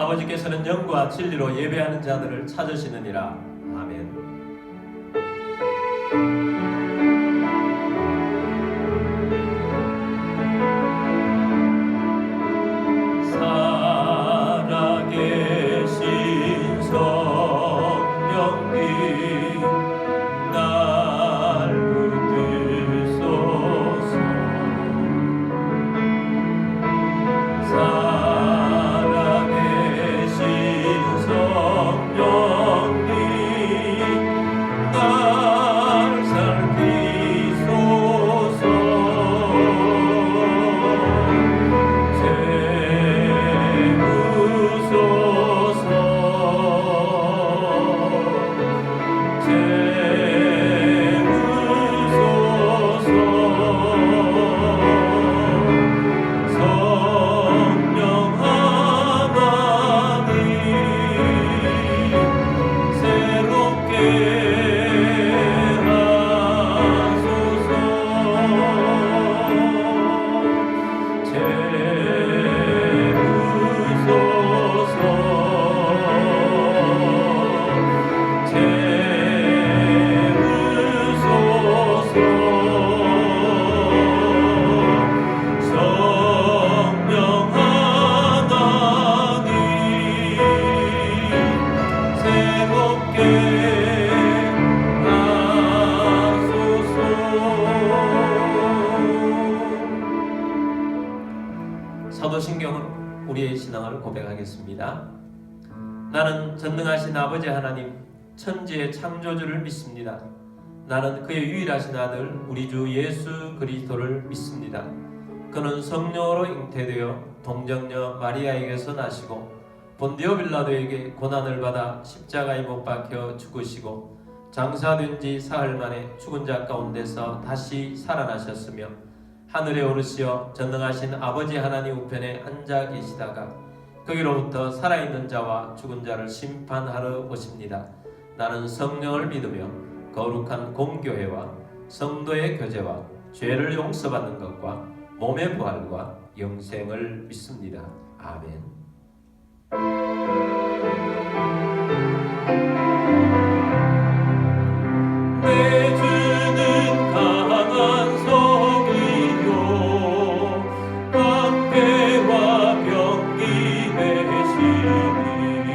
아버지께서는 영과 진리로 예배하는 자들을 찾으시느니라. 아멘. 살아계신 성령님 날 붙드소서. 살아계신 성령님 날 살피소서. 사도신경은 우리의 신앙을 고백하겠습니다. 나는 전능하신 아버지 하나님 천지의 창조주를 믿습니다. 나는 그의 유일하신 아들 우리 주 예수 그리스도를 믿습니다. 그는 성령으로 잉태되어 동정녀 마리아에게서 나시고 본디오 빌라도에게 고난을 받아 십자가에 못 박혀 죽으시고 장사된 지 사흘 만에 죽은 자 가운데서 다시 살아나셨으며 하늘에 오르시어 전능하신 아버지 하나님 우편에 앉아 계시다가 거기로부터 살아있는 자와 죽은 자를 심판하러 오십니다. 나는 성령을 믿으며 거룩한 공교회와 성도의 교제와 죄를 용서받는 것과 몸의 부활과 영생을 믿습니다. 아멘. 내 주는 강한 성이요 방패와 병기 되시니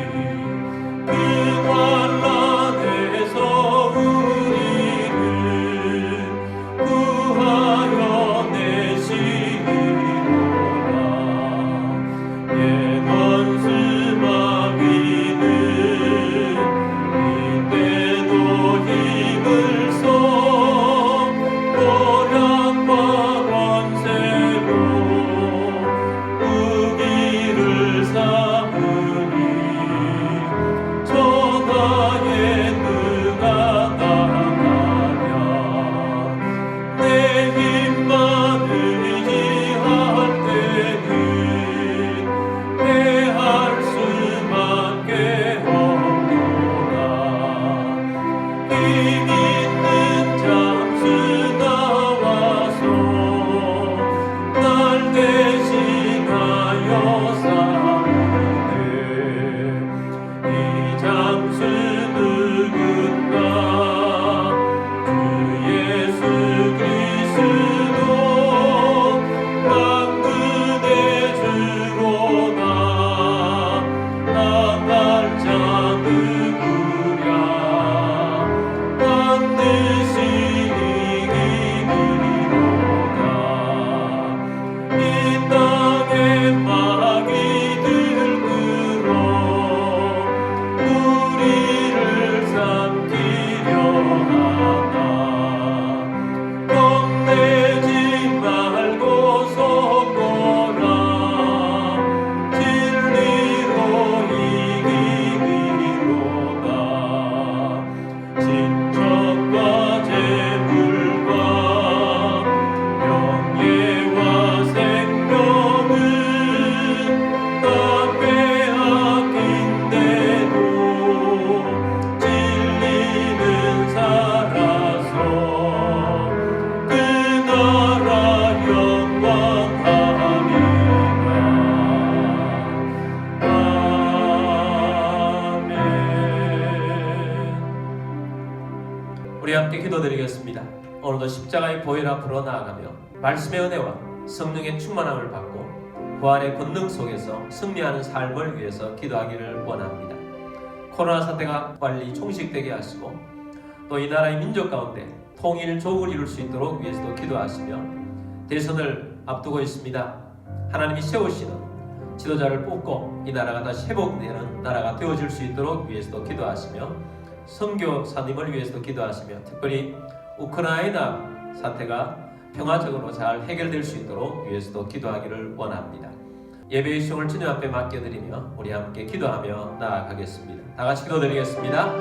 그 환난에서 우리를 구하여 내시리로다. 옛 원수 마귀는 십자가의 보혈 앞으로 나아가며 말씀의 은혜와 성령의 충만함을 받고 부활의 권능 속에서 승리하는 삶을 위해서 기도하기를 원합니다. 코로나 사태가 빨리 종식되게 하시고 또 이 나라의 민족 가운데 통일 조국을 이룰 수 있도록 위해서도 기도하시며, 대선을 앞두고 있습니다. 하나님이 세우시는 지도자를 뽑고 이 나라가 다시 회복되는 나라가 되어질 수 있도록 위해서도 기도하시며, 선교사님을 위해서도 기도하시며, 특별히 우크라이나 사태가 평화적으로 잘 해결될 수 있도록 위해서도 기도하기를 원합니다. 예배의 시간을 주님 앞에 맡겨드리며 우리 함께 기도하며 나아가겠습니다. 다 같이 기도드리겠습니다.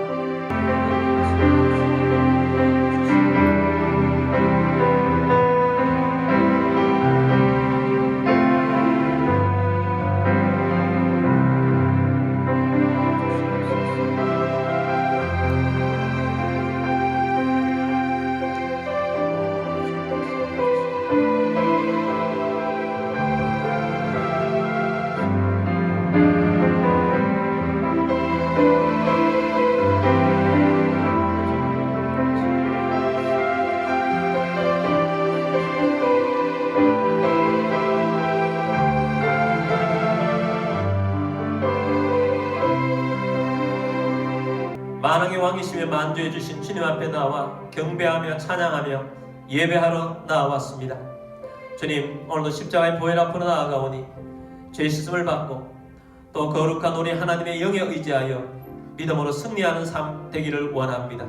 만왕의 왕이시며 만주해 주신 주님 앞에 나와 경배하며 찬양하며 예배하러 나왔습니다. 주님, 오늘도 십자가의 보혈 앞으로 나아가오니 죄 씻음을 받고 또 거룩한 우리 하나님의 영에 의지하여 믿음으로 승리하는 삶 되기를 원합니다.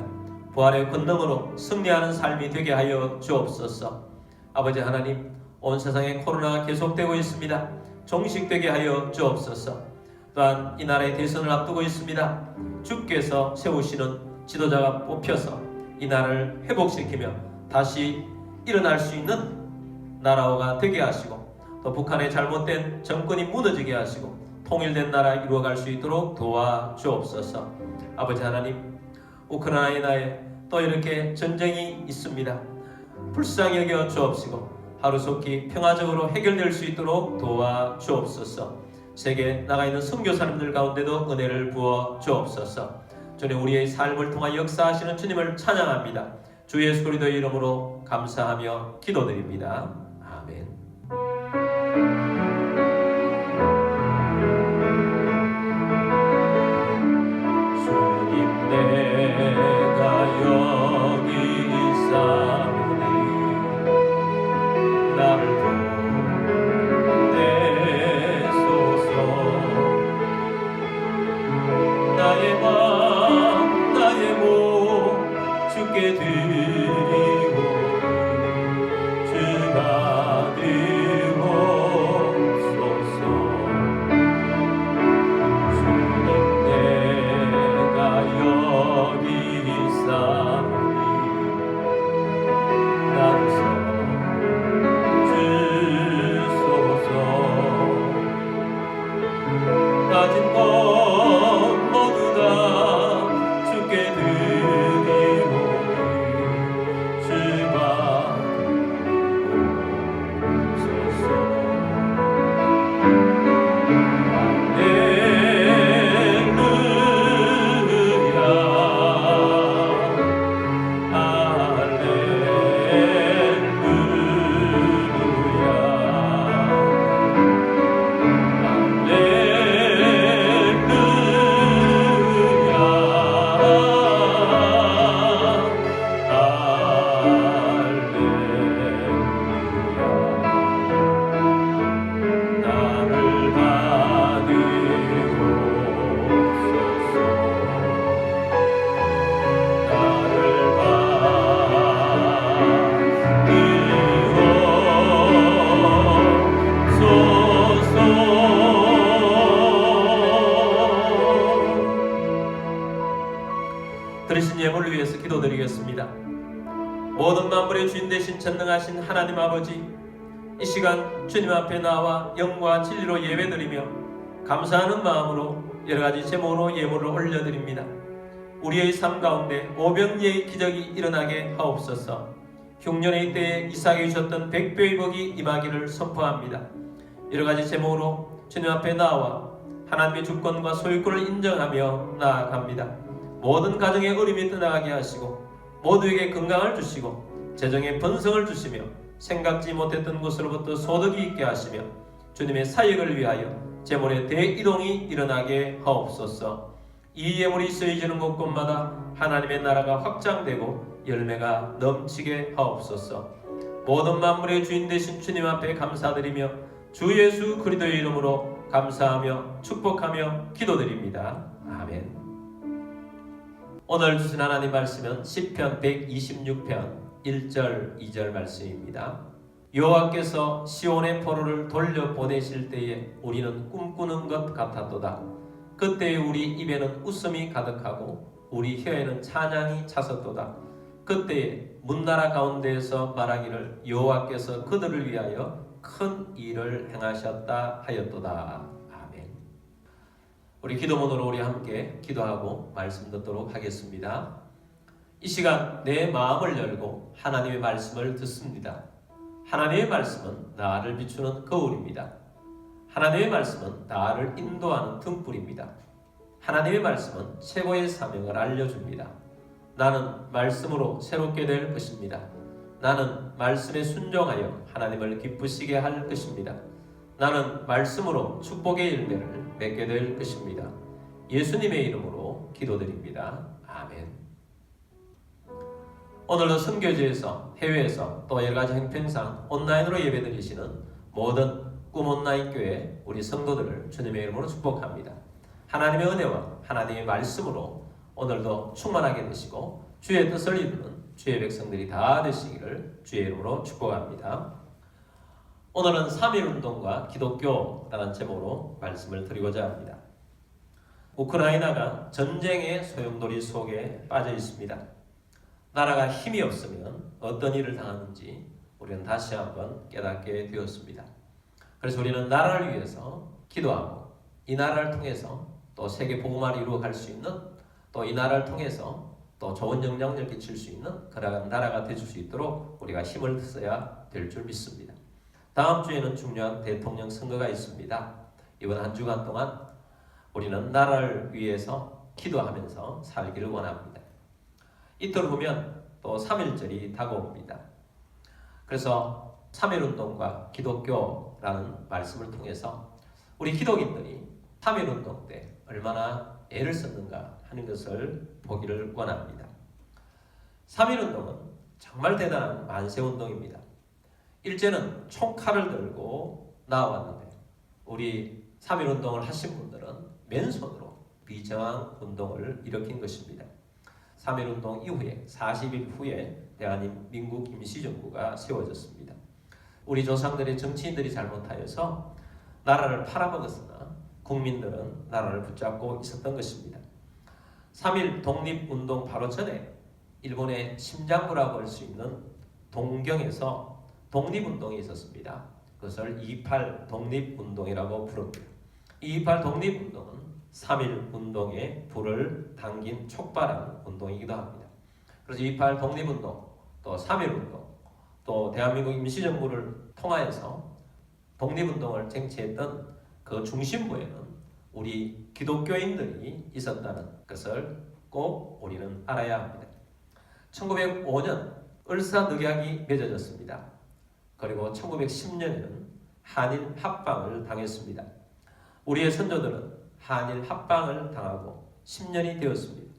부활의 권능으로 승리하는 삶이 되게 하여 주옵소서. 아버지 하나님, 온 세상에 코로나가 계속되고 있습니다. 종식되게 하여 주옵소서. 또한 이 나라의 대선을 앞두고 있습니다. 주께서 세우시는 지도자가 뽑혀서 이 나라를 회복시키며 다시 일어날 수 있는 나라가 되게 하시고, 또 북한의 잘못된 정권이 무너지게 하시고 통일된 나라 이루어갈 수 있도록 도와주옵소서. 아버지 하나님, 우크라이나에 또 이렇게 전쟁이 있습니다. 불쌍히 여겨 주옵시고 하루속히 평화적으로 해결될 수 있도록 도와주옵소서. 세계에 나가 있는 선교사님들 가운데도 은혜를 부어 주옵소서. 주님, 우리의 삶을 통하 역사하시는 주님을 찬양합니다. 주 예수 그리스도의 이름으로 감사하며 기도드립니다. 아멘. 주님, 내가 여기 있사오니 나를 나의 맘 나의 몸 주께 드리고 주가 되옵소서. 주님, 내가 여기 있사오니 나를 써주소서. 가진 것 모두 다 주께 드리오니 주가 되옵소서. 할렐루야 들으신 예물을 위해서 기도드리겠습니다. 모든 만물의 주인 되신 전능하신 하나님 아버지, 이 시간 주님 앞에 나와 영과 진리로 예배드리며 감사하는 마음으로 여러가지 제목으로 예물을 올려드립니다. 우리의 삶 가운데 오병이의 기적이 일어나게 하옵소서. 흉년의 때에 이삭에게 주셨던 백배의 복이 임하기를 선포합니다. 여러가지 제목으로 주님 앞에 나와 하나님의 주권과 소유권을 인정하며 나아갑니다. 모든 가정의 어림이 떠나가게 하시고 모두에게 건강을 주시고 재정에 번성을 주시며 생각지 못했던 곳으로부터 소득이 있게 하시며 주님의 사역을 위하여 재물의 대이동이 일어나게 하옵소서. 이 예물이 쓰여지는 곳곳마다 하나님의 나라가 확장되고 열매가 넘치게 하옵소서. 모든 만물의 주인 되신 주님 앞에 감사드리며 주 예수 그리스도의 이름으로 감사하며 축복하며 기도드립니다. 아멘. 오늘 주신 하나님 말씀은 시편 126편 1절 2절 말씀입니다. 여호와께서 시온의 포로를 돌려보내실 때에 우리는 꿈꾸는 것 같았도다. 그때에 우리 입에는 웃음이 가득하고 우리 혀에는 찬양이 차섰도다. 그때에 문나라 가운데에서 말하기를 여호와께서 그들을 위하여 큰 일을 행하셨다 하였도다. 아멘. 우리 기도문으로 우리 함께 기도하고 말씀 듣도록 하겠습니다. 이 시간 내 마음을 열고 하나님의 말씀을 듣습니다. 하나님의 말씀은 나를 비추는 거울입니다. 하나님의 말씀은 나를 인도하는 등불입니다. 하나님의 말씀은 최고의 사명을 알려줍니다. 나는 말씀으로 새롭게 될 것입니다. 나는 말씀에 순종하여 하나님을 기쁘시게 할 것입니다. 나는 말씀으로 축복의 열매를 맺게 될 것입니다. 예수님의 이름으로 기도드립니다. 아멘. 오늘도 선교지에서, 해외에서 또 여러가지 형편상 온라인으로 예배드리시는 모든 꿈 온라인 교회 우리 성도들을 주님의 이름으로 축복합니다. 하나님의 은혜와 하나님의 말씀으로 오늘도 충만하게 되시고 주의 뜻을 이루는 주의 백성들이 다 되시기를 주의 이름으로 축복합니다. 오늘은 3.1운동과 기독교라는 제목으로 말씀을 드리고자 합니다. 우크라이나가 전쟁의 소용돌이 속에 빠져 있습니다. 나라가 힘이 없으면 어떤 일을 당하는지 우리는 다시 한번 깨닫게 되었습니다. 그래서 우리는 나라를 위해서 기도하고 이 나라를 통해서 또 세계 복음화를 이루어갈 수 있는 또 이 나라를 통해서 또 좋은 영향력을 끼칠 수 있는 그러한 나라가 되줄 수 있도록 우리가 힘을 써야 될 줄 믿습니다. 다음 주에는 중요한 대통령 선거가 있습니다. 이번 한 주간 동안 우리는 나라를 위해서 기도하면서 살기를 원합니다. 이틀 후면 또 3.1절이 다가옵니다. 그래서 3.1운동과 기독교라는 말씀을 통해서 우리 기독인들이 3.1운동 때 얼마나 애를 썼는가 하는 것을 보기를 원합니다. 3.1운동은 정말 대단한 만세운동입니다. 일제는 총칼을 들고 나왔는데 우리 3.1운동을 하신 분들은 맨손으로 비정항운동을 일으킨 것입니다. 3.1운동 이후에 40일 후에 대한민국 임시정부가 세워졌습니다. 우리 조상들의 정치인들이 잘못하여서 나라를 팔아먹었으나 국민들은 나라를 붙잡고 있었던 것입니다. 3.1 독립운동 바로 전에 일본의 심장부라고 할 수 있는 동경에서 독립운동이 있었습니다. 그것을 2.28 독립운동이라고 부릅니다. 2.28 독립운동은 3.1 운동에 불을 당긴 촉발한 운동이기도 합니다. 그래서 2.28 독립운동, 또 3.1 운동, 또 대한민국 임시정부를 통하여서 독립운동을 쟁취했던 그 중심부에는 우리 기독교인들이 있었다는 것을 꼭 우리는 알아야 합니다. 1905년 을사늑약이 맺어졌습니다. 그리고 1910년에는 한일 합방을 당했습니다. 우리의 선조들은 한일 합방을 당하고 10년이 되었습니다.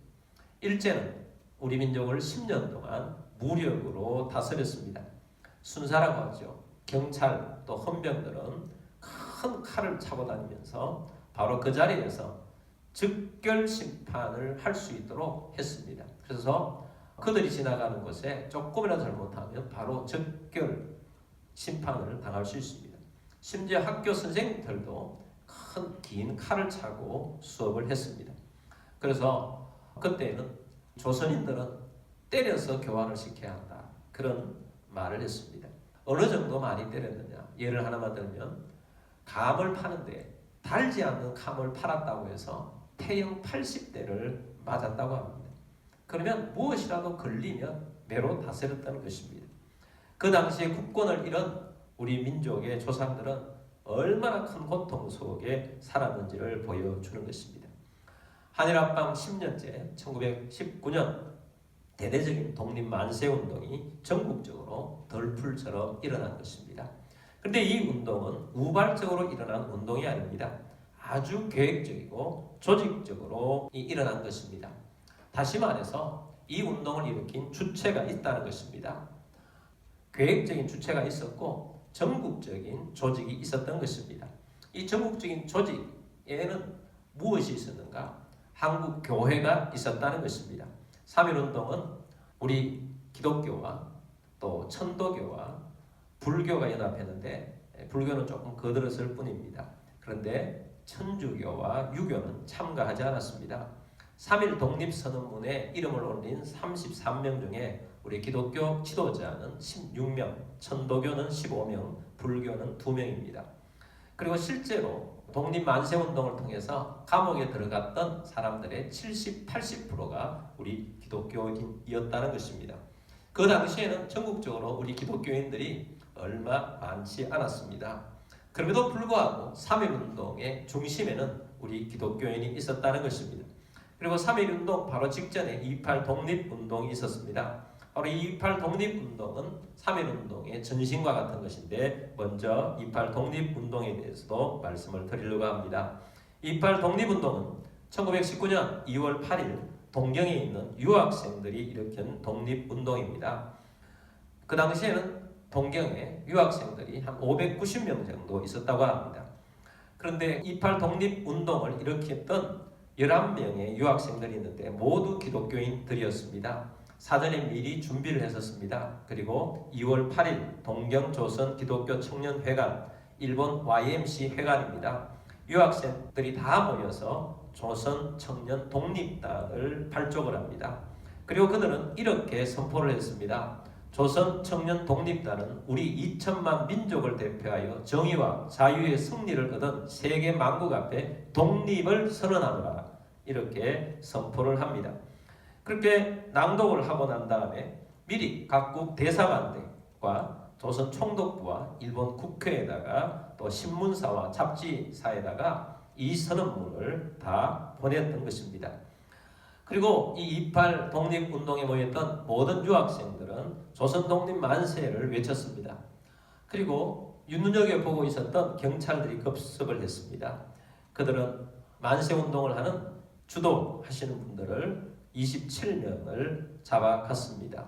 일제는 우리 민족을 10년 동안 무력으로 다스렸습니다. 순사라고 하죠. 경찰 또 헌병들은 큰 칼을 차고 다니면서 바로 그 자리에서 즉결 심판을 할 수 있도록 했습니다. 그래서 그들이 지나가는 곳에 조금이라도 잘못하면 바로 즉결 심판을 당할 수 있습니다. 심지어 학교 선생님들도 큰 긴 칼을 차고 수업을 했습니다. 그래서 그때는 조선인들은 때려서 교화를 시켜야 한다. 그런 말을 했습니다. 어느 정도 많이 때렸느냐. 예를 하나만 들면 감을 파는데 달지 않는 감을 팔았다고 해서 태형 80대를 맞았다고 합니다. 그러면 무엇이라도 걸리면 매로 다스렸다는 것입니다. 그 당시에 국권을 잃은 우리 민족의 조상들은 얼마나 큰 고통 속에 살았는지를 보여주는 것입니다. 한일합방 10년째 1919년 대대적인 독립 만세 운동이 전국적으로 덜풀처럼 일어난 것입니다. 그런데 이 운동은 우발적으로 일어난 운동이 아닙니다. 아주 계획적이고 조직적으로 일어난 것입니다. 다시 말해서 이 운동을 일으킨 주체가 있다는 것입니다. 계획적인 주체가 있었고 전국적인 조직이 있었던 것입니다. 이 전국적인 조직에는 무엇이 있었는가? 한국 교회가 있었다는 것입니다. 3.1운동은 우리 기독교와 또 천도교와 불교가 연합했는데 불교는 조금 거들었을 뿐입니다. 그런데 천주교와 유교는 참가하지 않았습니다. 3.1 독립선언문에 이름을 올린 33명 중에 우리 기독교 지도자는 16명, 천도교는 15명, 불교는 2명입니다. 그리고 실제로 독립만세운동을 통해서 감옥에 들어갔던 사람들의 70, 80%가 우리 기독교인이었다는 것입니다. 그 당시에는 전국적으로 우리 기독교인들이 얼마 많지 않았습니다. 그럼에도 불구하고 3.1운동의 중심에는 우리 기독교인이 있었다는 것입니다. 그리고 3.1운동 바로 직전에 2.28 독립운동이 있었습니다. 바로 2.28 독립운동은 3.1운동의 전신과 같은 것인데 먼저 2.28 독립운동에 대해서도 말씀을 드리려고 합니다. 2.28 독립운동은 1919년 2월 8일 동경에 있는 유학생들이 일으킨 독립운동입니다. 그 당시에는 동경에 유학생들이 한 590명 정도 있었다고 합니다. 그런데 2.28 독립운동을 일으켰던 11명의 유학생들이 있는데 모두 기독교인들이었습니다. 사전에 미리 준비를 했었습니다. 그리고 2월 8일 동경조선 기독교 청년회관, 일본 YMC 회관입니다. 유학생들이 다 모여서 조선 청년 독립당을 발족을 합니다. 그리고 그들은 이렇게 선포를 했습니다. 조선 청년 독립당은 우리 2천만 민족을 대표하여 정의와 자유의 승리를 얻은 세계 만국 앞에 독립을 선언하노라. 이렇게 선포를 합니다. 그렇게 낭독을 하고 난 다음에 미리 각국 대사관들과 조선 총독부와 일본 국회에다가 또 신문사와 잡지사에다가 이 선언문을 다 보냈던 것입니다. 그리고 이 2.28 독립운동에 모였던 모든 유학생들은 조선 독립 만세를 외쳤습니다. 그리고 눈여겨보고 있었던 경찰들이 급습을 했습니다. 그들은 만세운동을 하는 주도하시는 분들을 27명을 잡아갔습니다.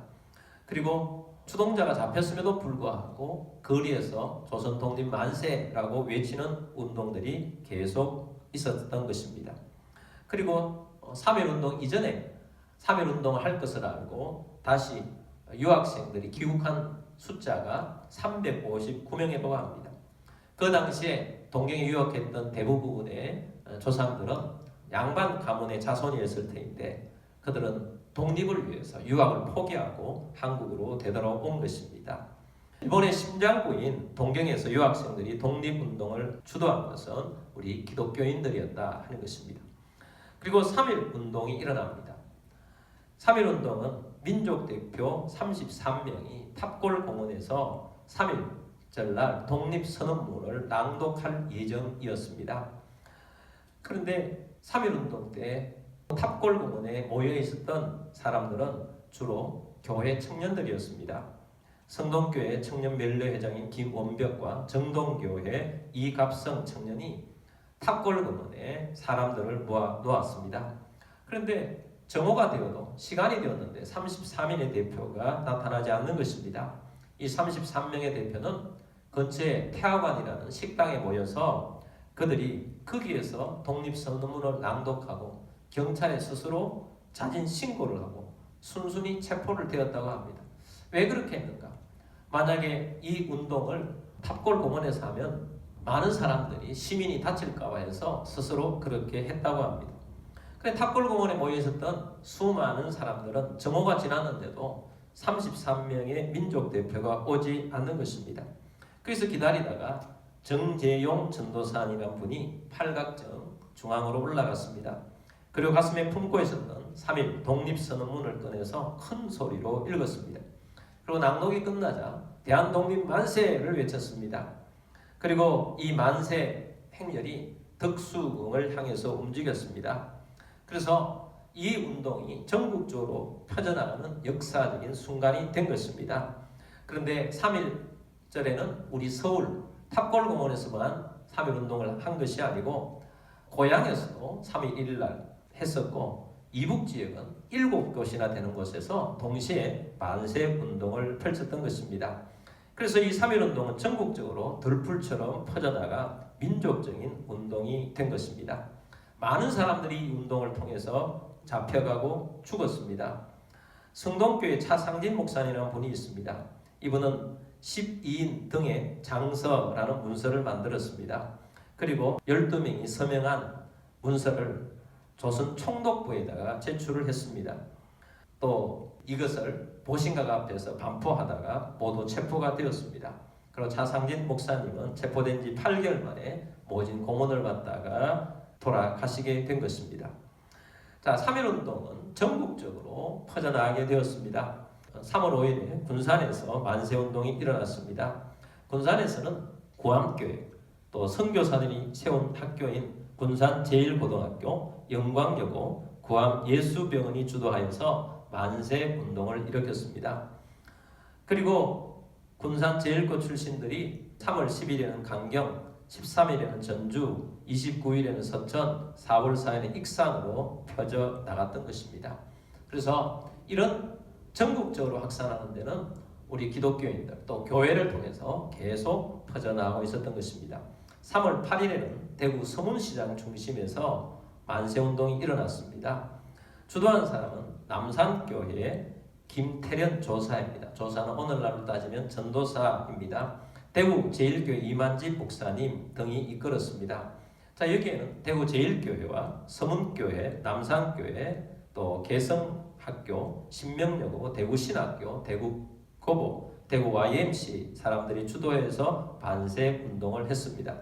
그리고 추동자가 잡혔음에도 불구하고 거리에서 조선 독립 만세라고 외치는 운동들이 계속 있었던 것입니다. 그리고 3.1운동 이전에 3.1운동을 할 것을 알고 다시 유학생들이 귀국한 숫자가 359명이라고 합니다. 그 당시에 동경에 유학했던 대부분의 조상들은 양반 가문의 자손이었을 터인데 그들은 독립을 위해서 유학을 포기하고 한국으로 되돌아온 것입니다. 일본의 심장부인 동경에서 유학생들이 독립운동을 주도한 것은 우리 기독교인들이었다 하는 것입니다. 그리고 3.1운동이 일어납니다. 3.1운동은 민족대표 33명이 탑골공원에서 3.1 절날 독립선언문을 낭독할 예정이었습니다. 그런데 3.1운동 때 탑골공원에 모여 있었던 사람들은 주로 교회 청년들이었습니다. 성동교회 청년멜레회장인 김원벽과 정동교회 이갑성 청년이 탑골공원에 사람들을 모아 놓았습니다. 그런데 정오가 되어도 시간이 되었는데 33명의 대표가 나타나지 않는 것입니다. 이 33명의 대표는 근처에 태화관이라는 식당에 모여서 그들이 거기에서 독립선언문을 낭독하고 경찰에 스스로 자진 신고를 하고 순순히 체포를 되었다고 합니다. 왜 그렇게 했는가? 만약에 이 운동을 탑골공원에서 하면 많은 사람들이 시민이 다칠까 봐 해서 스스로 그렇게 했다고 합니다. 그런데 탑골공원에 모여 있었던 수많은 사람들은 정오가 지났는데도 33명의 민족 대표가 오지 않는 것입니다. 그래서 기다리다가 정재용 전도사님이라는 분이 팔각정 중앙으로 올라갔습니다. 그리고 가슴에 품고 있었던 3.1 독립선언문을 꺼내서 큰 소리로 읽었습니다. 그리고 낭독이 끝나자 대한독립 만세를 외쳤습니다. 그리고 이 만세 행렬이 덕수궁을 향해서 움직였습니다. 그래서 이 운동이 전국적으로 펴져나가는 역사적인 순간이 된 것입니다. 그런데 3.1절에는 우리 서울 탑골공원에서만 3.1 운동을 한 것이 아니고 고향에서도 3월 1일 날 했었고 이북 지역은 7곳이나 되는 곳에서 동시에 만세 운동을 펼쳤던 것입니다. 그래서 이 3.1 운동은 전국적으로 들풀처럼 퍼져나가 민족적인 운동이 된 것입니다. 많은 사람들이 이 운동을 통해서 잡혀가고 죽었습니다. 성동교회 차상진 목사님이라는 분이 있습니다. 이분은 12인 등의 장서라는 문서를 만들었습니다. 그리고 12명이 서명한 문서를 조선 총독부에다가 제출을 했습니다. 또 이것을 보신각 앞에서 반포하다가 모두 체포가 되었습니다. 그리고 차상진 목사님은 체포된 지 8개월 만에 모진 고문을 받다가 돌아가시게 된 것입니다. 자, 3.1 운동은 전국적으로 퍼져나가게 되었습니다. 3월 5일에 군산에서 만세운동이 일어났습니다. 군산에서는 구암교회, 또 선교사들이 세운 학교인 군산 제1고등학교, 영광여고, 구암예수병원이 주도하여서 만세운동을 일으켰습니다. 그리고 군산 제1고 출신들이 3월 10일에는 강경, 13일에는 전주, 29일에는 서천, 4월 4일에 익산으로 펴져 나갔던 것입니다. 그래서 이런 전국적으로 확산하는 데는 우리 기독교인들 또 교회를 통해서 계속 퍼져나가고 있었던 것입니다. 3월 8일에는 대구 서문시장 중심에서 만세운동이 일어났습니다. 주도한 사람은 남산교회의 김태련 조사입니다. 조사는 오늘날로 따지면 전도사입니다. 대구 제1교회 이만집 목사님 등이 이끌었습니다. 자, 여기에는 대구 제1교회와 서문교회, 남산교회, 또 개성학교, 신명여고, 대구신학교, 대구고보, 대구 YMC 사람들이 주도해서 반세운동을 했습니다.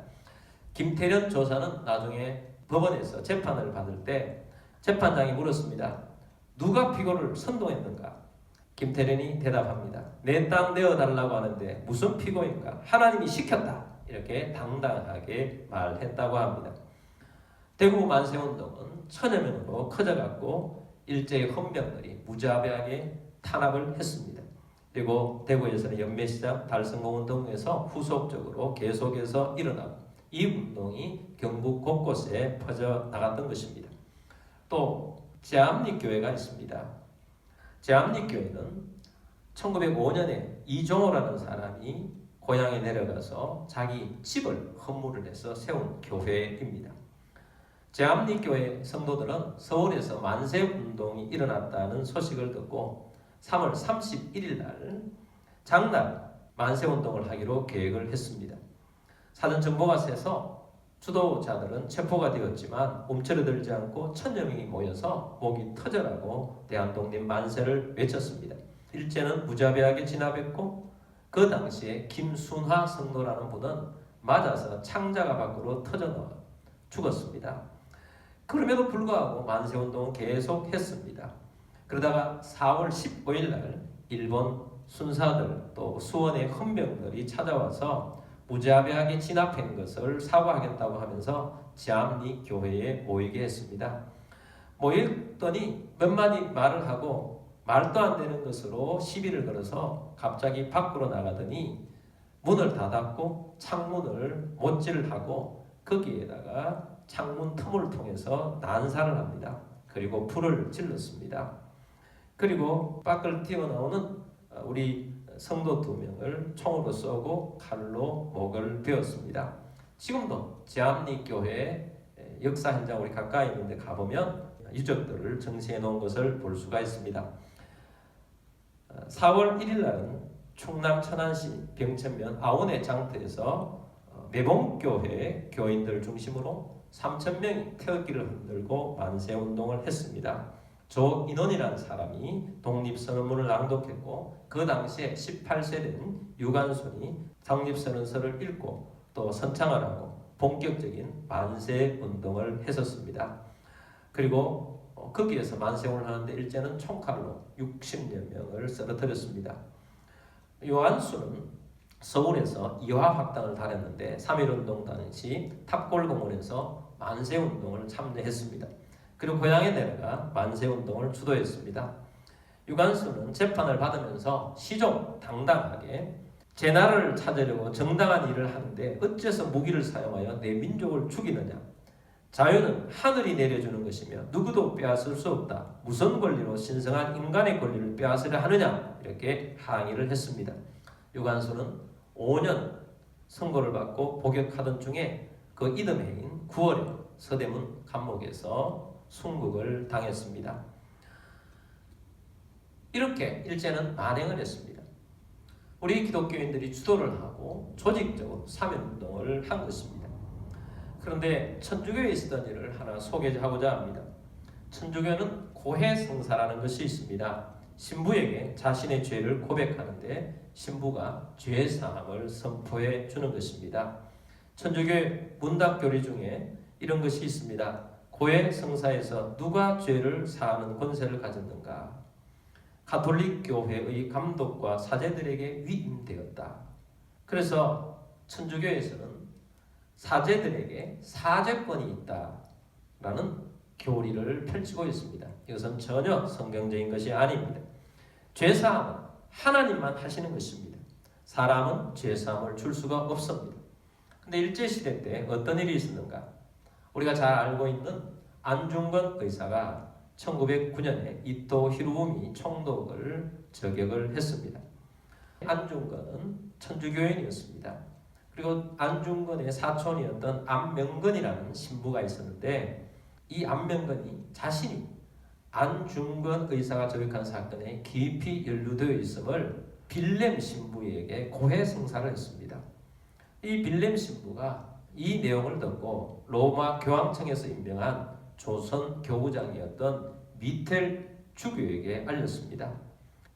김태련 조사는 나중에 법원에서 재판을 받을 때 재판장이 물었습니다. 누가 피고를 선동했는가? 김태련이 대답합니다. 내 땅 내어달라고 하는데 무슨 피고인가? 하나님이 시켰다. 이렇게 당당하게 말했다고 합니다. 대구 만세운동은 1000여 명으로 커져갔고 일제의 헌병들이 무자비하게 탄압을 했습니다. 그리고 대구에서는 연매시장, 달성공원 등에서 후속적으로 계속해서 일어나고 이 운동이 경북 곳곳에 퍼져나갔던 것입니다. 또 제암리교회가 있습니다. 제암리교회는 1905년에 이종호라는 사람이 고향에 내려가서 자기 집을 헌물을 해서 세운 교회입니다. 제암리교회 성도들은 서울에서 만세운동이 일어났다는 소식을 듣고 3월 31일 날 장날 만세운동을 하기로 계획을 했습니다. 사전 정보가 세서 주도자들은 체포가 되었지만 움츠러들지 않고 1000여 명이 모여서 목이 터져라고 대한독립 만세를 외쳤습니다. 일제는 무자비하게 진압했고 그 당시에 김순화 성노라는 분은 맞아서 창자가 밖으로 터져나와 죽었습니다. 그럼에도 불구하고 만세운동은 계속했습니다. 그러다가 4월 15일 날 일본 순사들 또 수원의 헌병들이 찾아와서 무자비하게 진압한 것을 사과하겠다고 하면서 제암리 교회에 모이게 했습니다. 모였더니 몇 마디 말을 하고 말도 안 되는 것으로 시비를 걸어서 갑자기 밖으로 나가더니 문을 닫았고 창문을 못질을 하고 거기에다가 창문 틈을 통해서 난사를 합니다. 그리고 불을 질렀습니다. 그리고 밖을 튀어나오는 우리 성도 2명을 총으로 쏘고 칼로 목을 베었습니다. 지금도 제암리 교회 역사 현장 우리 가까이 있는데 가보면 유적들을 정시해 놓은 것을 볼 수가 있습니다. 4월 1일 날은 충남 천안시 병천면 아온의 장터에서 매봉교회 교인들 중심으로 3,000명이 태극기를 흔들고 만세운동을 했습니다. 조인원이라는 사람이 독립선언문을 낭독했고 그 당시에 18세 된 유관순이 독립선언서를 읽고 또 선창을 하고 본격적인 만세운동을 했었습니다. 그리고 거기에서 만세운동을 하는데 일제는 총칼로 60여 명을 쓰러뜨렸습니다. 유관순은 서울에서 이화 확단을 다녔는데 3.1운동 당시 탑골공원에서 만세운동을 참여했습니다. 그리고 고향에 내려가 만세운동을 주도했습니다. 유관순은 재판을 받으면서 시종당당하게 제 나라를 찾으려고 정당한 일을 하는데 어째서 무기를 사용하여 내 민족을 죽이느냐. 자유는 하늘이 내려주는 것이며 누구도 빼앗을 수 없다. 무슨 권리로 신성한 인간의 권리를 빼앗으려 하느냐. 이렇게 항의를 했습니다. 유관순은 5년 선고를 받고 복역하던 중에 그 이듬해인 9월에 서대문 감옥에서 순국을 당했습니다. 이렇게 일제는 만행을 했습니다. 우리 기독교인들이 주도를 하고 조직적으로 사면운동을 한 것입니다. 그런데 천주교에 있었던 일을 하나 소개하고자 합니다. 천주교는 고해성사라는 것이 있습니다. 신부에게 자신의 죄를 고백하는데 신부가 죄사함을 선포해 주는 것입니다. 천주교의 문답교리 중에 이런 것이 있습니다. 고해성사에서 누가 죄를 사하는 권세를 가졌는가? 가톨릭 교회의 감독과 사제들에게 위임되었다. 그래서 천주교에서는 사제들에게 사죄권이 있다라는 교리를 펼치고 있습니다. 이것은 전혀 성경적인 것이 아닙니다. 죄사함은 하나님만 하시는 것입니다. 사람은 죄사함을 줄 수가 없습니다. 근데 일제시대 때 어떤 일이 있었는가? 우리가 잘 알고 있는 안중근 의사가 1909년에 이토 히로부미 총독을 저격을 했습니다. 안중근은 천주교인이었습니다. 그리고 안중근의 사촌이었던 안명근이라는 신부가 있었는데 이 안명근이 자신이 안중근 의사가 저격한 사건에 깊이 연루되어 있음을 빌렘 신부에게 고해성사를 했습니다. 이 빌렘 신부가 이 내용을 듣고 로마 교황청에서 임명한 조선 교구장이었던 미텔 주교에게 알렸습니다.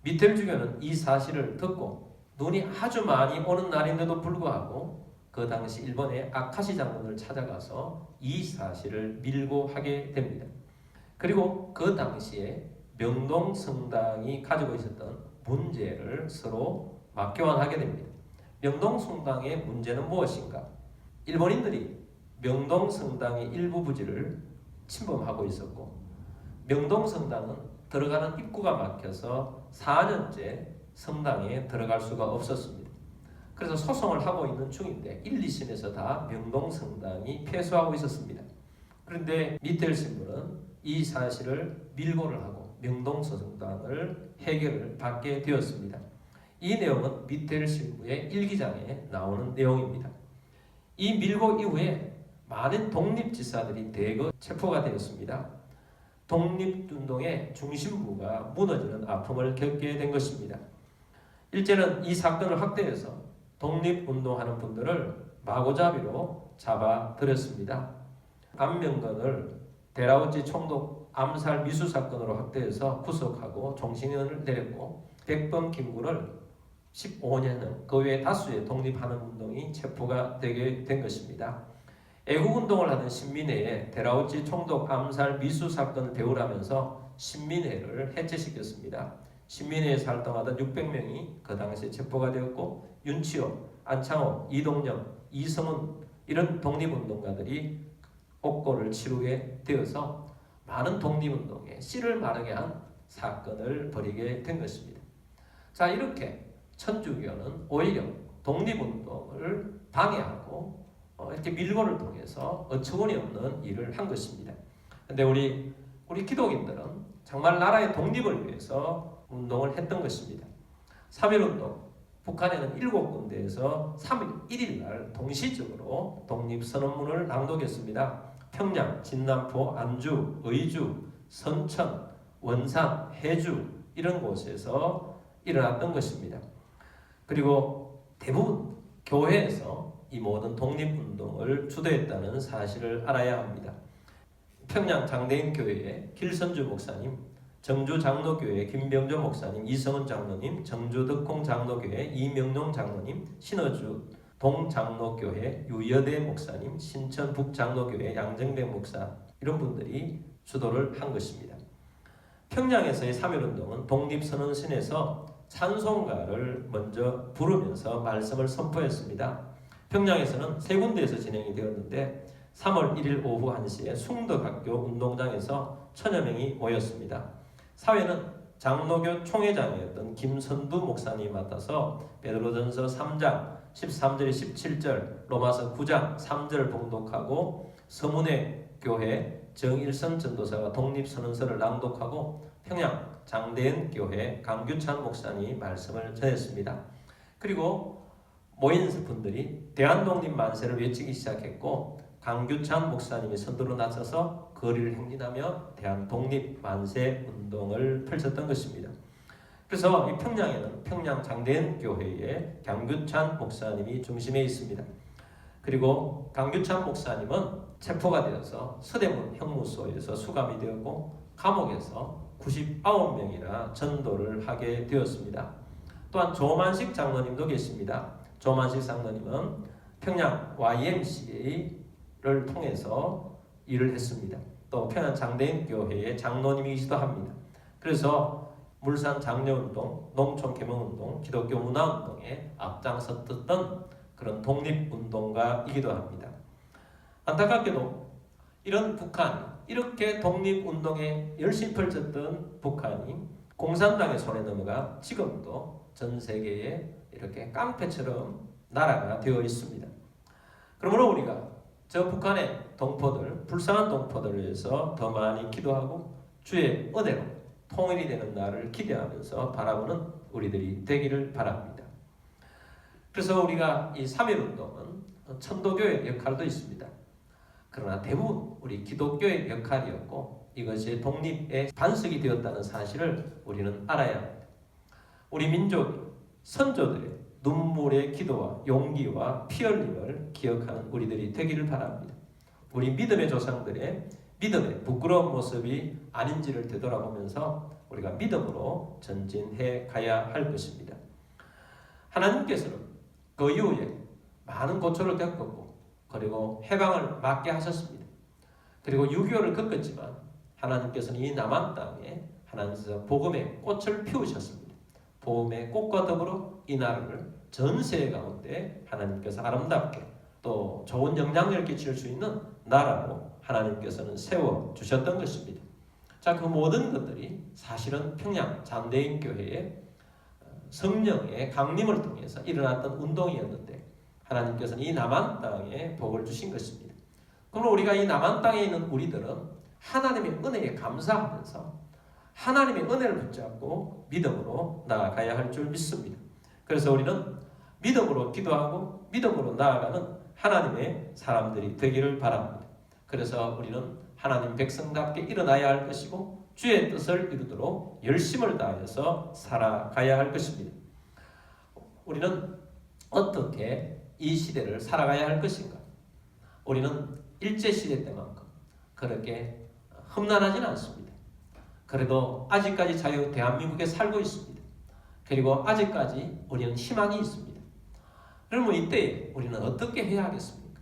미텔 주교는 이 사실을 듣고 눈이 아주 많이 오는 날인데도 불구하고 그 당시 일본의 아카시 장군을 찾아가서 이 사실을 밀고하게 됩니다. 그리고 그 당시에 명동성당이 가지고 있었던 문제를 서로 맞교환하게 됩니다. 명동성당의 문제는 무엇인가? 일본인들이 명동성당의 일부 부지를 침범하고 있었고 명동성당은 들어가는 입구가 막혀서 4년째 성당에 들어갈 수가 없었습니다. 그래서 소송을 하고 있는 중인데 1, 2심에서 다 명동성당이 패소하고 있었습니다. 그런데 미텔 신부는 이 사실을 밀고를 하고 명동성당을 해결을 받게 되었습니다. 이 내용은 미텔 신부의 일기장에 나오는 내용입니다. 이 밀고 이후에 많은 독립지사들이 대거 체포가 되었습니다. 독립운동의 중심부가 무너지는 아픔을 겪게 된 것입니다. 일제는 이 사건을 확대해서 독립운동하는 분들을 마구잡이로 잡아들였습니다. 안명근을 데라우지 총독 암살 미수 사건으로 확대해서 구속하고 종신형을 내렸고 백범 김구를 15년은 그 외에 다수의 독립하는 운동이 체포가 되게 된 것입니다. 애국운동을 하던 신민회에 데라우지 총독 암살 미수 사건을 배후하면서 신민회를 해체시켰습니다. 신민회에서 활동하던 600명이 그 당시에 체포가 되었고 윤치호, 안창호, 이동영, 이성은 이런 독립운동가들이 옥고를 치르게 되어서 많은 독립운동에 씨를 마르게 한 사건을 벌이게 된 것입니다. 자, 이렇게 천주교는 오히려 독립운동을 방해하고 이렇게 밀고를 통해서 어처구니 없는 일을 한 것입니다. 그런데 우리 기독인들은 정말 나라의 독립을 위해서 운동을 했던 것입니다. 3.1운동, 북한에는 7군데에서 3월 1일 날 동시적으로 독립선언문을 낭독했습니다. 평양, 진남포, 안주, 의주, 선천, 원산, 해주 이런 곳에서 일어났던 것입니다. 그리고 대부분 교회에서 이 모든 독립운동을 주도했다는 사실을 알아야 합니다. 평양 장대인 교회의 길선주 목사님, 정주 장로교회 김병조 목사님, 이성은 장로님, 정주 덕홍 장로교회 이명룡 장로님, 신어주 동장로교회 유여대 목사님, 신천 북장로교회 양정백 목사 이런 분들이 주도를 한 것입니다. 평양에서의 3.1운동은 독립선언신에서 찬송가를 먼저 부르면서 말씀을 선포했습니다. 평양에서는 3군데에서 진행이 되었는데 3월 1일 오후 1시에 숭덕학교 운동장에서 천여 명이 모였습니다. 사회는 장로교 총회장이었던 김선두 목사님이 맡아서 베드로전서 3장 13절 17절, 로마서 9장 3절 봉독하고 서문회 교회 정일선 전도사가 독립선언서를 낭독하고 평양 장대현 교회 강규찬 목사님이 말씀을 전했습니다. 그리고 모인 분들이 대한독립 만세를 외치기 시작했고 강규찬 목사님이 선두로 나서서 거리를 행진하며 대한독립 만세 운동을 펼쳤던 것입니다. 그래서 이 평양에는 평양 장대현 교회의 강규찬 목사님이 중심에 있습니다. 그리고 강규찬 목사님은 체포가 되어서 서대문 형무소에서 수감이 되었고 감옥에서 99명이나 전도를 하게 되었습니다. 또한 조만식 장로님도 계십니다. 조만식 장로님은 평양 YMCA를 통해서 일을 했습니다. 또 평양 장대인 교회의 장로님이기도 합니다. 그래서 물산 장려운동, 농촌개명운동, 기독교 문화운동에 앞장섰던 그런 독립운동가이기도 합니다. 안타깝게도 이런 북한이 이렇게 독립운동에 열심히 펼쳤던 북한이 공산당의 손에 넘어가 지금도 전 세계에 이렇게 깡패처럼 나라가 되어 있습니다. 그러므로 우리가 저 북한의 동포들, 불쌍한 동포들을 위해서 더 많이 기도하고 주의 은혜로 통일이 되는 날을 기대하면서 바라보는 우리들이 되기를 바랍니다. 그래서 우리가 이 3.1운동은 천도교의 역할도 있습니다. 그러나 대부분 우리 기독교의 역할이었고 이것이 독립의 반석이 되었다는 사실을 우리는 알아야 합니다. 우리 민족이 선조들의 눈물의 기도와 용기와 피 흘림을 기억하는 우리들이 되기를 바랍니다. 우리 믿음의 조상들의 믿음의 부끄러운 모습이 아닌지를 되돌아보면서 우리가 믿음으로 전진해 가야 할 것입니다. 하나님께서는 그 이후에 많은 고초를 겪었고 그리고 해방을 맞게 하셨습니다. 그리고 6.25를 겪었지만 하나님께서는 이 남한 땅에 하나님께서 복음의 꽃을 피우셨습니다. 복음의 꽃과 더불어 이 나라를 전 세계 가운데 하나님께서 아름답게 또 좋은 영향력을 끼칠 수 있는 나라로 하나님께서는 세워주셨던 것입니다. 자, 그 모든 것들이 사실은 평양 장대인 교회의 성령의 강림을 통해서 일어났던 운동이었는데 하나님께서는 이 남한 땅에 복을 주신 것입니다. 그럼 우리가 이 남한 땅에 있는 우리들은 하나님의 은혜에 감사하면서 하나님의 은혜를 붙잡고 믿음으로 나아가야 할 줄 믿습니다. 그래서 우리는 믿음으로 기도하고 믿음으로 나아가는 하나님의 사람들이 되기를 바랍니다. 그래서 우리는 하나님 백성답게 일어나야 할 것이고 주의 뜻을 이루도록 열심을 다해서 살아가야 할 것입니다. 우리는 어떻게 이 시대를 살아가야 할 것인가? 우리는 일제시대 때만큼 그렇게 험난하지는 않습니다. 그래도 아직까지 자유 대한민국에 살고 있습니다. 그리고 아직까지 우리는 희망이 있습니다. 그러면 이때 우리는 어떻게 해야 하겠습니까?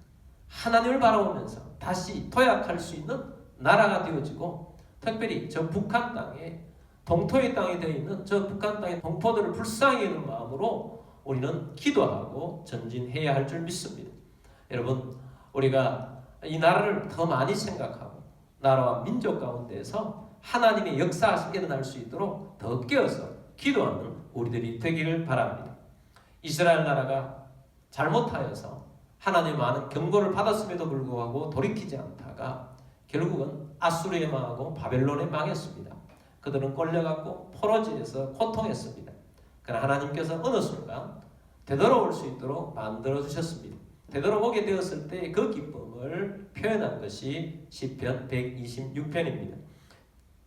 하나님을 바라보면서 다시 도약할 수 있는 나라가 되어지고 특별히 저 북한 땅에 동토의 땅이 되어 있는 저 북한 땅의 동포들을 불쌍히 여기는 마음으로 우리는 기도하고 전진해야 할 줄 믿습니다. 여러분, 우리가 이 나라를 더 많이 생각하고 나라와 민족 가운데에서 하나님의 역사가 일어날 수 있도록 더 깨어서 기도하는 우리들이 되기를 바랍니다. 이스라엘 나라가 잘못하여서 하나님의 많은 경고를 받았음에도 불구하고 돌이키지 않다가 결국은 아수르에 망하고 바벨론에 망했습니다. 그들은 꼴려갖고 포로지에서 고통했습니다. 그러나 하나님께서 어느 순간 되돌아올 수 있도록 만들어주셨습니다. 되돌아오게 되었을 때 그 기쁨을 표현한 것이 시편 126편입니다.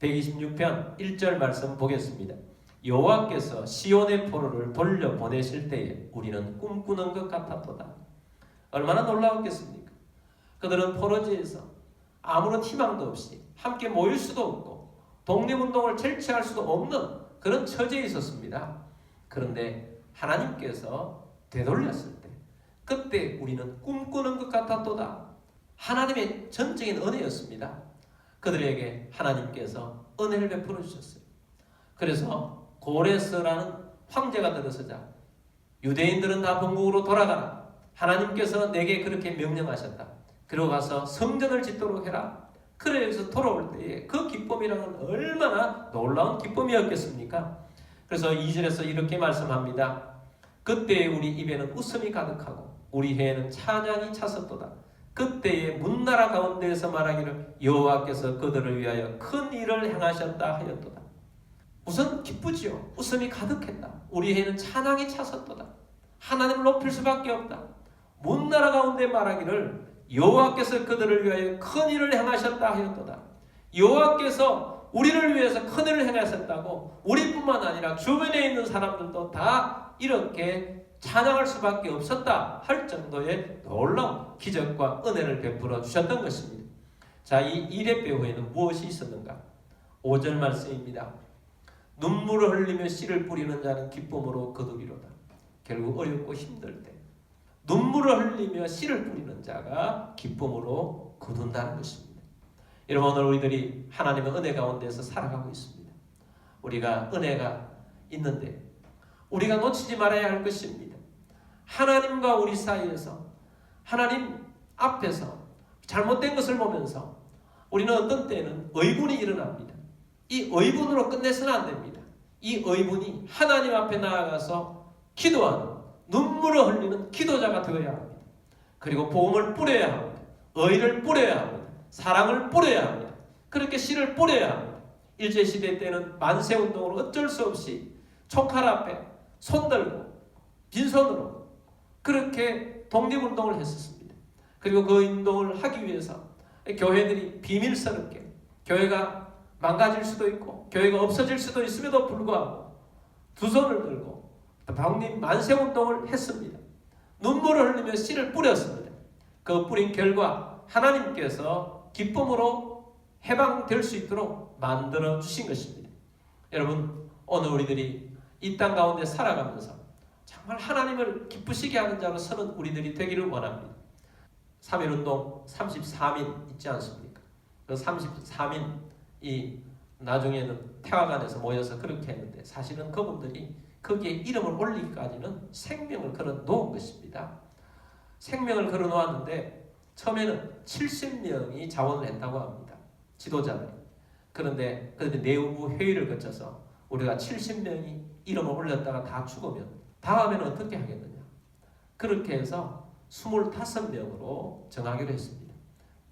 126편 1절 말씀 보겠습니다. 여호와께서 시온의 포로를 돌려보내실 때에 우리는 꿈꾸는 것 같았도다. 얼마나 놀라웠겠습니까? 그들은 포로지에서 아무런 희망도 없이 함께 모일 수도 없고 독립운동을 쟁취할 수도 없는 그런 처지에 있었습니다. 그런데 하나님께서 되돌렸을 때 그때 우리는 꿈꾸는 것 같았도다. 하나님의 전적인 은혜였습니다. 그들에게 하나님께서 은혜를 베풀어 주셨어요. 그래서 고레스라는 황제가 들어서자 유대인들은 다 본국으로 돌아가라. 하나님께서 내게 그렇게 명령하셨다. 그리고 가서 성전을 짓도록 해라. 그래서 돌아올 때에 그 기쁨이란 얼마나 놀라운 기쁨이었겠습니까? 그래서 2절에서 이렇게 말씀합니다. 그때에 우리 입에는 웃음이 가득하고 우리 혀에는 찬양이 찼었도다. 그때에 문나라 가운데에서 말하기를 여호와께서 그들을 위하여 큰 일을 행하셨다 하였도다. 우선 기쁘지요. 웃음이 가득했다. 우리 혀에는 찬양이 찼었도다. 하나님을 높일 수밖에 없다. 문나라 가운데 말하기를 여호와께서 그들을 위하여 큰 일을 행하셨다 하였도다. 여호와께서 우리를 위해서 큰 일을 행하셨다고 우리뿐만 아니라 주변에 있는 사람들도 다 이렇게 찬양할 수밖에 없었다 할 정도의 놀라운 기적과 은혜를 베풀어 주셨던 것입니다. 자, 이 일의 배후에는 무엇이 있었는가? 5절 말씀입니다. 눈물을 흘리며 씨를 뿌리는 자는 기쁨으로 거두리로다. 결국 어렵고 힘들 때 눈물을 흘리며 씨를 뿌리는 자가 기쁨으로 거둔다는 것입니다. 여러분, 오늘 우리들이 하나님의 은혜 가운데서 살아가고 있습니다. 우리가 은혜가 있는데 우리가 놓치지 말아야 할 것입니다. 하나님과 우리 사이에서 하나님 앞에서 잘못된 것을 보면서 우리는 어떤 때는 의분이 일어납니다. 이 의분으로 끝내서는 안 됩니다. 이 의분이 하나님 앞에 나아가서 기도하는, 눈물을 흘리는 기도자가 되어야 합니다. 그리고 복음을 뿌려야 합니다. 의를 뿌려야 합니다. 사랑을 뿌려야 합니다. 그렇게 씨를 뿌려야 합니다. 일제시대 때는 만세운동으로 어쩔 수 없이 총칼 앞에 손들고 빈손으로 그렇게 독립운동을 했었습니다. 그리고 그 운동을 하기 위해서 교회들이 비밀스럽게, 교회가 망가질 수도 있고 교회가 없어질 수도 있음에도 불구하고 두 손을 들고 독립 만세운동을 했습니다. 눈물을 흘리며 씨를 뿌렸습니다. 그 뿌린 결과 하나님께서 기쁨으로 해방될 수 있도록 만들어 주신 것입니다. 여러분, 오늘 우리들이 이 땅 가운데 살아가면서 정말 하나님을 기쁘시게 하는 자로 서는 우리들이 되기를 원합니다. 3.1운동 33인 있지 않습니까? 그 33인이 나중에는 태화관에서 모여서 그렇게 했는데 사실은 그분들이 거기에 이름을 올리기까지는 생명을 걸어 놓은 것입니다. 생명을 걸어 놓았는데 처음에는 70명이 자원을 했다고 합니다. 지도자들이. 그런데 내부 회의를 거쳐서 우리가 70명이 이름을 올렸다가 다 죽으면 다음에는 어떻게 하겠느냐. 그렇게 해서 25명으로 정하기로 했습니다.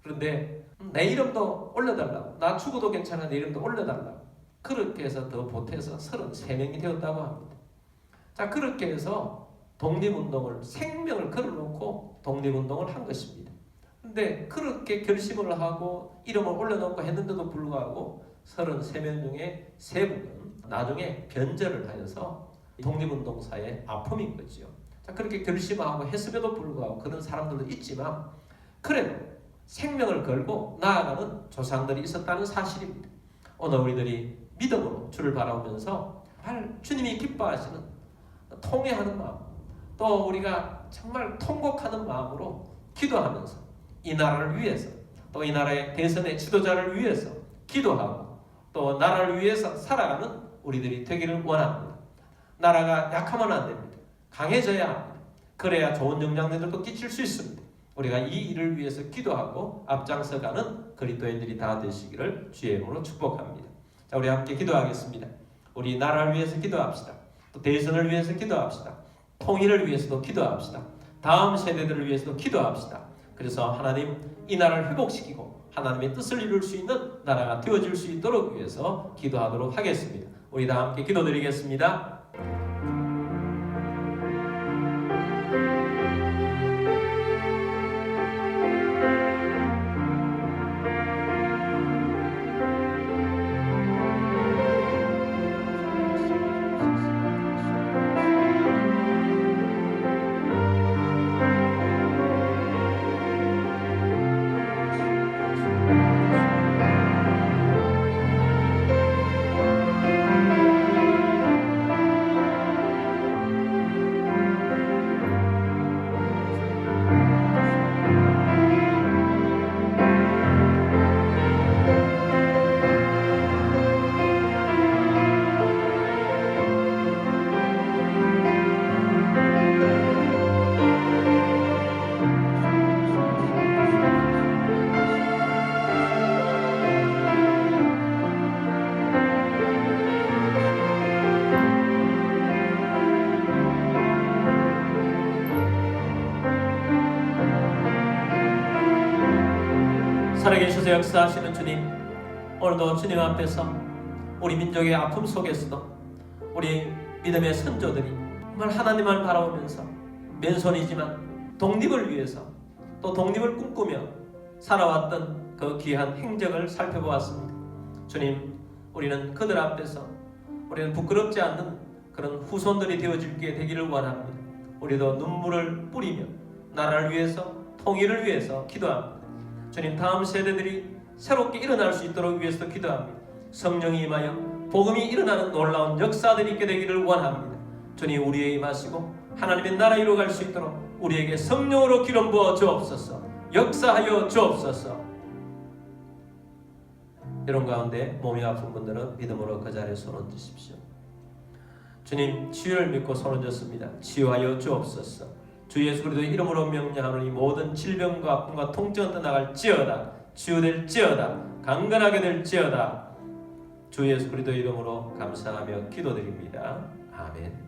그런데 내 이름도 올려달라고, 나 죽어도 괜찮아 내 이름도 올려달라고, 그렇게 해서 더 보태서 33명이 되었다고 합니다. 자, 그렇게 해서 독립운동을, 생명을 걸어놓고 독립운동을 한 것입니다. 근데 그렇게 결심을 하고 이름을 올려놓고 했는데도 불구하고 33명 중에 3분은 나중에 변절을 하여서 독립운동사의 아픔인 거죠. 자, 그렇게 결심하고 했음에도 불구하고 그런 사람들도 있지만 그래도 생명을 걸고 나아가는 조상들이 있었다는 사실입니다. 오늘 우리들이 믿음으로 주를 바라보면서 주님이 기뻐하시는 통회하는 마음, 또 우리가 정말 통곡하는 마음으로 기도하면서 이 나라를 위해서, 또 이 나라의 대선의 지도자를 위해서 기도하고 또 나라를 위해서 살아가는 우리들이 되기를 원합니다. 나라가 약하면 안 됩니다. 강해져야 합니다. 그래야 좋은 영향력들도 끼칠 수 있습니다. 우리가 이 일을 위해서 기도하고 앞장서가는 그리스도인들이 다 되시기를 주의 이름으로 축복합니다. 자, 우리 함께 기도하겠습니다. 우리 나라를 위해서 기도합시다. 또 대선을 위해서 기도합시다. 통일을 위해서도 기도합시다. 다음 세대들을 위해서도 기도합시다. 그래서 하나님 이 나라를 회복시키고 하나님의 뜻을 이룰 수 있는 나라가 되어질 수 있도록 위해서 기도하도록 하겠습니다. 우리 다 함께 기도드리겠습니다. 살아계셔서 역사하시는 주님, 오늘도 주님 앞에서 우리 민족의 아픔 속에서도 우리 믿음의 선조들이 정말 하나님을 바라보면서 맨손이지만 독립을 위해서 또 독립을 꿈꾸며 살아왔던 그 귀한 행적을 살펴보았습니다. 주님, 우리는 그들 앞에서 우리는 부끄럽지 않는 그런 후손들이 되어줄게 되기를 원합니다. 우리도 눈물을 뿌리며 나라를 위해서, 통일을 위해서 기도합니다. 주님, 다음 세대들이 새롭게 일어날 수 있도록 위해서 기도합니다. 성령이 임하여 복음이 일어나는 놀라운 역사들이 있게 되기를 원합니다. 주님, 우리에게 임하시고 하나님의 나라 이루어갈 수 있도록 우리에게 성령으로 기름 부어 주옵소서. 역사하여 주옵소서. 이런 가운데 몸이 아픈 분들은 믿음으로 그 자리에 손 얹으십시오. 주님, 치유를 믿고 손 얹었습니다. 치유하여 주옵소서. 주 예수 그리스도의 이름으로 명령하노니 모든 질병과 아픔과 통증은 떠나갈지어다. 치유될지어다. 강건하게 될지어다. 주 예수 그리스도의 이름으로 감사하며 기도드립니다. 아멘.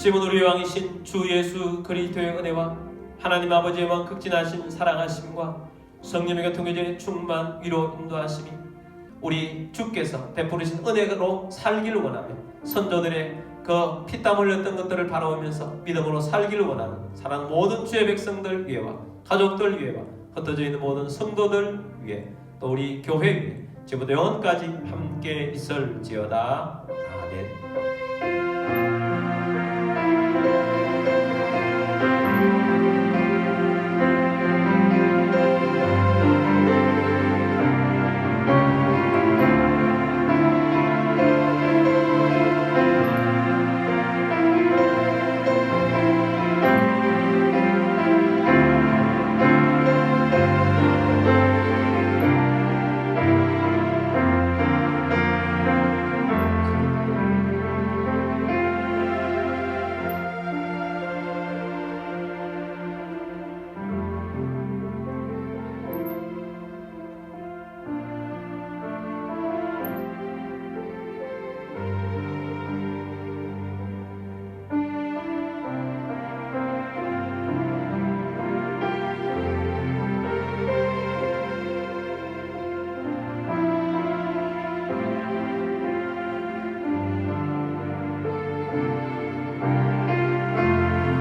심은 우리 왕이신 주 예수 그리스도의 은혜와 하나님 아버지의 왕극진하신 사랑하심과 성령의 교통의 충만 위로 인도하심이 우리 주께서 베푸르신 은혜로 살기를 원하며 선조들의 그 피땀 흘렸던 것들을 바라보면서 믿음으로 살기를 원하는 사랑 모든 주의 백성들 위에와 가족들 위에와 흩어져 있는 모든 성도들 위에 또 우리 교회 위에 지금부터 영원까지 함께 있을지어다. 아멘.